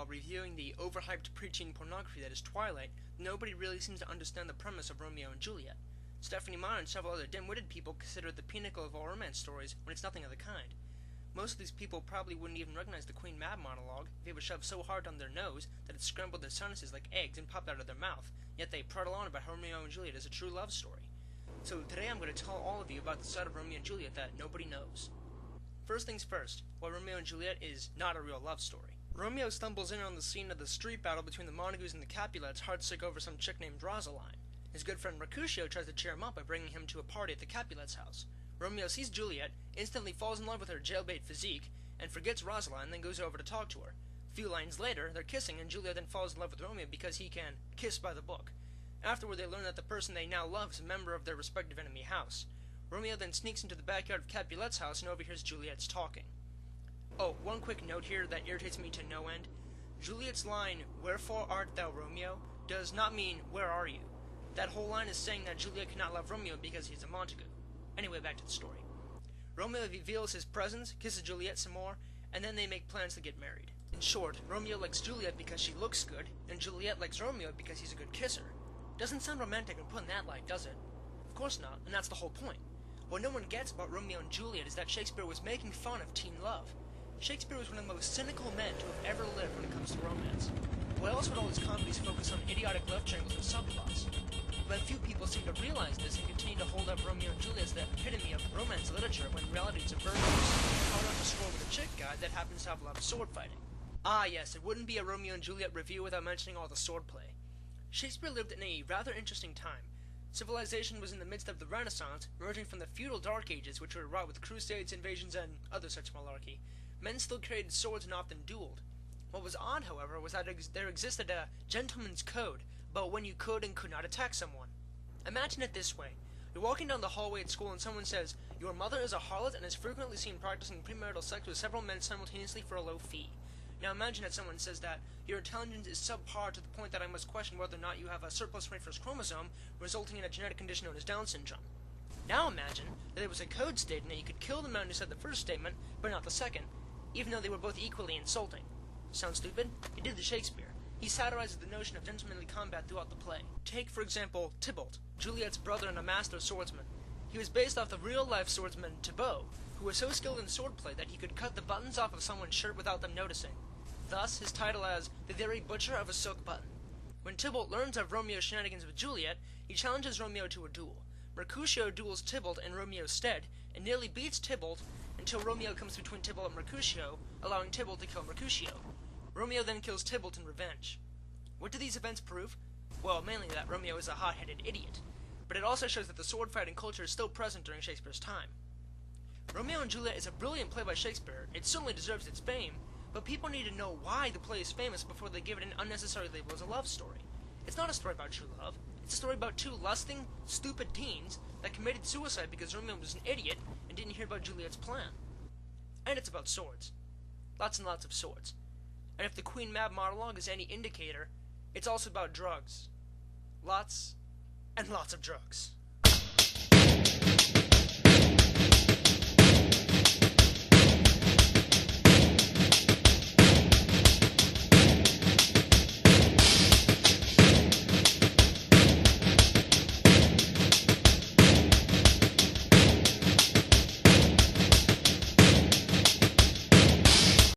reviewing the overhyped preteen pornography that is Twilight, nobody really seems to understand the premise of Romeo and Juliet. Stephanie Meyer and several other dim-witted people consider it the pinnacle of all romance stories when it's nothing of the kind. Most of these people probably wouldn't even recognize the Queen Mab monologue if it was shoved so hard on their nose that it scrambled their sinuses like eggs and popped out of their mouth, yet they prattle on about how Romeo and Juliet is a true love story. So today I'm going to tell all of you about the side of Romeo and Juliet that nobody knows. First things first, why Romeo and Juliet is not a real love story. Romeo stumbles in on the scene of the street battle between the Montagues and the Capulets heartsick over some chick named Rosaline. His good friend Mercutio tries to cheer him up by bringing him to a party at the Capulets' house. Romeo sees Juliet, instantly falls in love with her jailbait physique, and forgets Rosaline, then goes over to talk to her. A few lines later, they're kissing, and Juliet then falls in love with Romeo because he can kiss by the book. Afterward, they learn that the person they now love is a member of their respective enemy house. Romeo then sneaks into the backyard of Capulet's house and overhears Juliet's talking. Oh, one quick note here that irritates me to no end. Juliet's line, "Wherefore art thou, Romeo?" does not mean, "Where are you?" That whole line is saying that Juliet cannot love Romeo because he's a Montague. Anyway, back to the story. Romeo reveals his presence, kisses Juliet some more, and then they make plans to get married. In short, Romeo likes Juliet because she looks good, and Juliet likes Romeo because he's a good kisser. Doesn't sound romantic when put in that light, does it? Of course not, and that's the whole point. What no one gets about Romeo and Juliet is that Shakespeare was making fun of teen love. Shakespeare was one of the most cynical men to have ever lived when it comes to romance. Why else would all his comedies focus on idiotic love triangles and subplots? But few people seem to realize this and continue to hold up Romeo and Juliet as the epitome of romance literature when in reality it's a version of How Not to Scroll with a Chick guide that happens to have a lot of sword fighting. Ah yes, it wouldn't be a Romeo and Juliet review without mentioning all the swordplay. Shakespeare lived in a rather interesting time. Civilization was in the midst of the Renaissance, emerging from the feudal Dark Ages, which were wrought with crusades, invasions, and other such malarkey. Men still carried swords and often dueled. What was odd, however, was that there existed a gentleman's code about when you could and could not attack someone. Imagine it this way. You're walking down the hallway at school and someone says, "Your mother is a harlot and is frequently seen practicing premarital sex with several men simultaneously for a low fee." Now imagine that someone says that your intelligence is subpar to the point that I must question whether or not you have a surplus 21st chromosome, resulting in a genetic condition known as Down syndrome. Now imagine that there was a code stating that you could kill the man who said the first statement, but not the second, even though they were both equally insulting. Sound stupid? It did to Shakespeare. He satirizes the notion of gentlemanly combat throughout the play. Take, for example, Tybalt, Juliet's brother and a master swordsman. He was based off the real-life swordsman Thibaut, who was so skilled in swordplay that he could cut the buttons off of someone's shirt without them noticing. Thus, his title as the very butcher of a silk button. When Tybalt learns of Romeo's shenanigans with Juliet, he challenges Romeo to a duel. Mercutio duels Tybalt in Romeo's stead, and nearly beats Tybalt until Romeo comes between Tybalt and Mercutio, allowing Tybalt to kill Mercutio. Romeo then kills Tybalt in revenge. What do these events prove? Well, mainly that Romeo is a hot-headed idiot, but it also shows that the sword-fighting culture is still present during Shakespeare's time. Romeo and Juliet is a brilliant play by Shakespeare. It certainly deserves its fame, but people need to know why the play is famous before they give it an unnecessary label as a love story. It's not a story about true love. It's a story about two lusting, stupid teens that committed suicide because Romeo was an idiot and didn't hear about Juliet's plan. And it's about swords. Lots and lots of swords. And if the Queen Mab monologue is any indicator, it's also about drugs. Lots and lots of drugs.